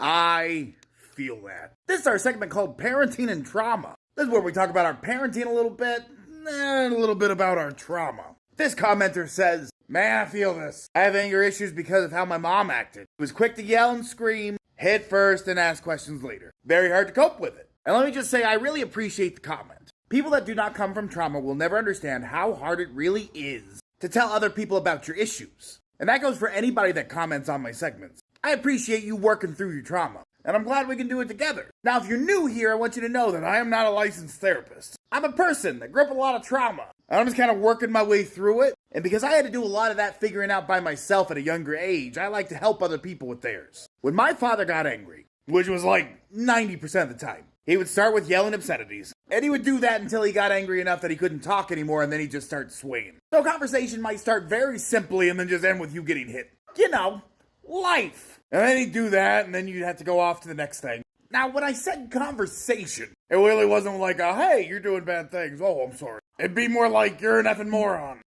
I feel that. This is our segment called Parenting and Trauma. This is where we talk about our parenting a little bit, and a little bit about our trauma. This commenter says, "Man, I feel this. I have anger issues because of how my mom acted. She was quick to yell and scream, hit first and ask questions later. Very hard to cope with it." And let me just say, I really appreciate the comment. People that do not come from trauma will never understand how hard it really is to tell other people about your issues. And that goes for anybody that comments on my segments. I appreciate you working through your trauma, and I'm glad we can do it together. Now, if you're new here, I want you to know that I am not a licensed therapist. I'm a person that grew up with a lot of trauma, and I'm just kind of working my way through it. And because I had to do a lot of that figuring out by myself at a younger age, I like to help other people with theirs. When my father got angry, which was like 90% of the time, he would start with yelling obscenities. And he would do that until he got angry enough that he couldn't talk anymore, and then he'd just start swaying. So a conversation might start very simply and then just end with you getting hit. You know, life. And then he'd do that, and then you'd have to go off to the next thing. Now, when I said conversation, it really wasn't like a, "Hey, you're doing bad things. Oh, I'm sorry." It'd be more like, "You're an effing moron."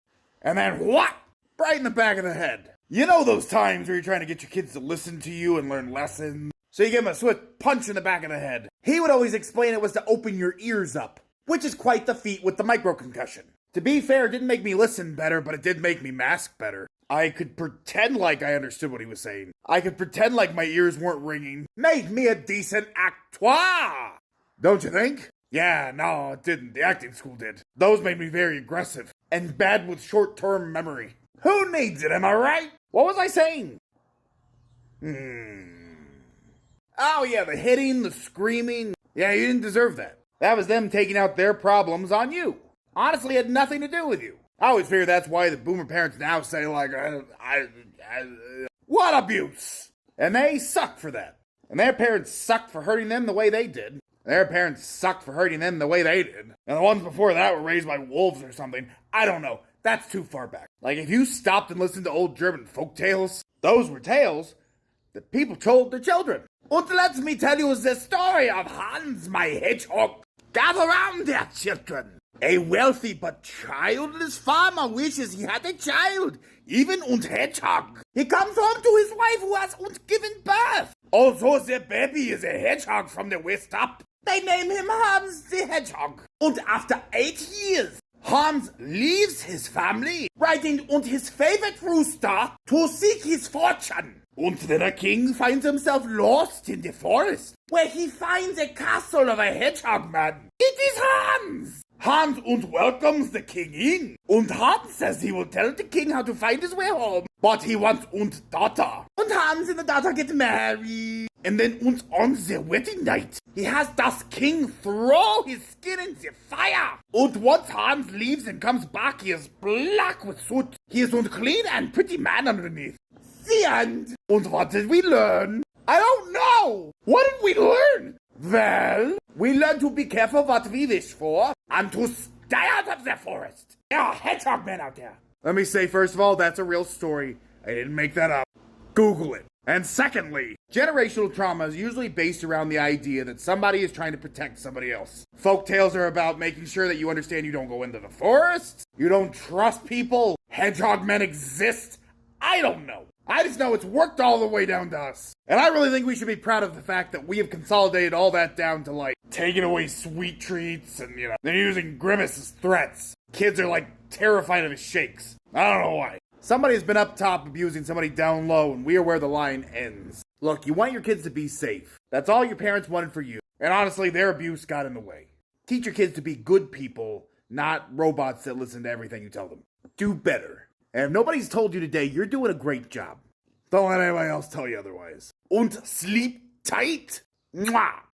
And then what? Right in the back of the head. You know those times where you're trying to get your kids to listen to you and learn lessons? So you give him a swift punch in the back of the head. He would always explain it was to open your ears up, which is quite the feat with the microconcussion. To be fair, it didn't make me listen better, but it did make me mask better. I could pretend like I understood what he was saying. I could pretend like my ears weren't ringing. Made me a decent actor. Don't you think? Yeah, no, it didn't. The acting school did. Those made me very aggressive and bad with short-term memory. Who needs it, am I right? What was I saying? Oh yeah, the hitting, the screaming. Yeah, you didn't deserve that. That was them taking out their problems on you. Honestly, it had nothing to do with you. I always figure that's why the boomer parents now say, like, what abuse? And they suck for that. And their parents sucked for hurting them the way they did. Their parents sucked for hurting them the way they did. And the ones before that were raised by wolves or something. I don't know. That's too far back. Like, if you stopped and listened to old German folk tales, those were tales that people told their children. And let me tell you the story of Hans, my hedgehog. Gather round, dear children. A wealthy but childless farmer wishes he had a child, even und hedgehog. He comes home to his wife who has und given birth. Also, the baby is a hedgehog from the west up. They name him Hans the Hedgehog. And after 8 years, Hans leaves his family, riding on his favorite rooster to seek his fortune. And then the king finds himself lost in the forest, where he finds a castle of a hedgehog man. It is Hans! Hans welcomes the king in. And Hans says he will tell the king how to find his way home. But he wants daughter. And Hans and the daughter get married. And then on the wedding night, he has das king throw his skin in the fire. And once Hans leaves and comes back, he is black with soot. He is unclean and pretty man underneath. The end. And what did we learn? I don't know. What did we learn? Well, we learned to be careful what we wish for and to stay out of the forest. There are hedgehog men out there. Let me say, first of all, that's a real story. I didn't make that up. Google it. And secondly, generational trauma is usually based around the idea that somebody is trying to protect somebody else. Folk tales are about making sure that you understand you don't go into the forest, you don't trust people, hedgehog men exist. I don't know. I just know it's worked all the way down to us. And I really think we should be proud of the fact that we have consolidated all that down to, like, taking away sweet treats and, they're using Grimace as threats. Kids are, like, terrified of his shakes. I don't know why. Somebody has been up top abusing somebody down low, and we are where the line ends. Look, you want your kids to be safe. That's all your parents wanted for you. And honestly, their abuse got in the way. Teach your kids to be good people, not robots that listen to everything you tell them. Do better. And if nobody's told you today, you're doing a great job. Don't let anybody else tell you otherwise. Und sleep tight. Mwah.